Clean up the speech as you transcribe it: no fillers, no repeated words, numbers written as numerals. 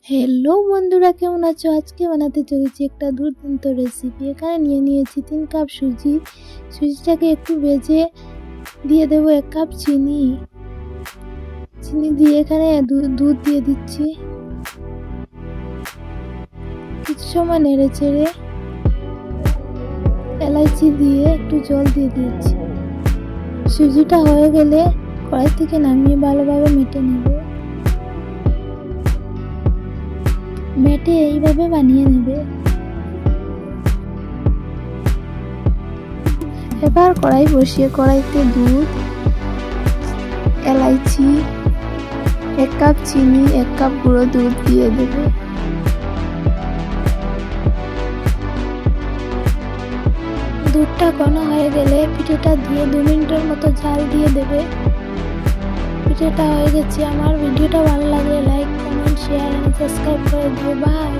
Hello বন্ধুরা, কেমন আছো? আজকে বানাতে চলেছি একটা দুর্দান্ত রেসিপি। এখানে নিয়েছি 3 কাপ সুজি। সুজিটাকে একটু ভেজে দিয়ে দেব 1 কাপ চিনি। চিনি দিয়ে এখানে দুধ দিয়ে দিচ্ছি। কিছু সময় নেড়ে চেড়ে এলাচি দিয়ে একটু জল দিয়ে দিচ্ছি। সুজিটা হয়ে গেলে কড়াই থেকে নামিয়ে ভালোভাবে মেটে নেব। মেটে এইভাবে বানিয়ে নেবে। এবার কড়াই বসিয়ে কড়াইতে দুধ, এলাচি, 1 কাপ চিনি, 1 কাপ গুঁড়ো দুধ দিয়ে দেবে। দুধটা ঘন হয়ে গেলে পিঠেটা দিয়ে 2 মিনিটের মতো জাল দিয়ে দেবে। পিঠেটা হয়ে গেছে। আমার ভিডিওটা ভালো লাগলে like, comment, share and subscribe করে দিও। বাই।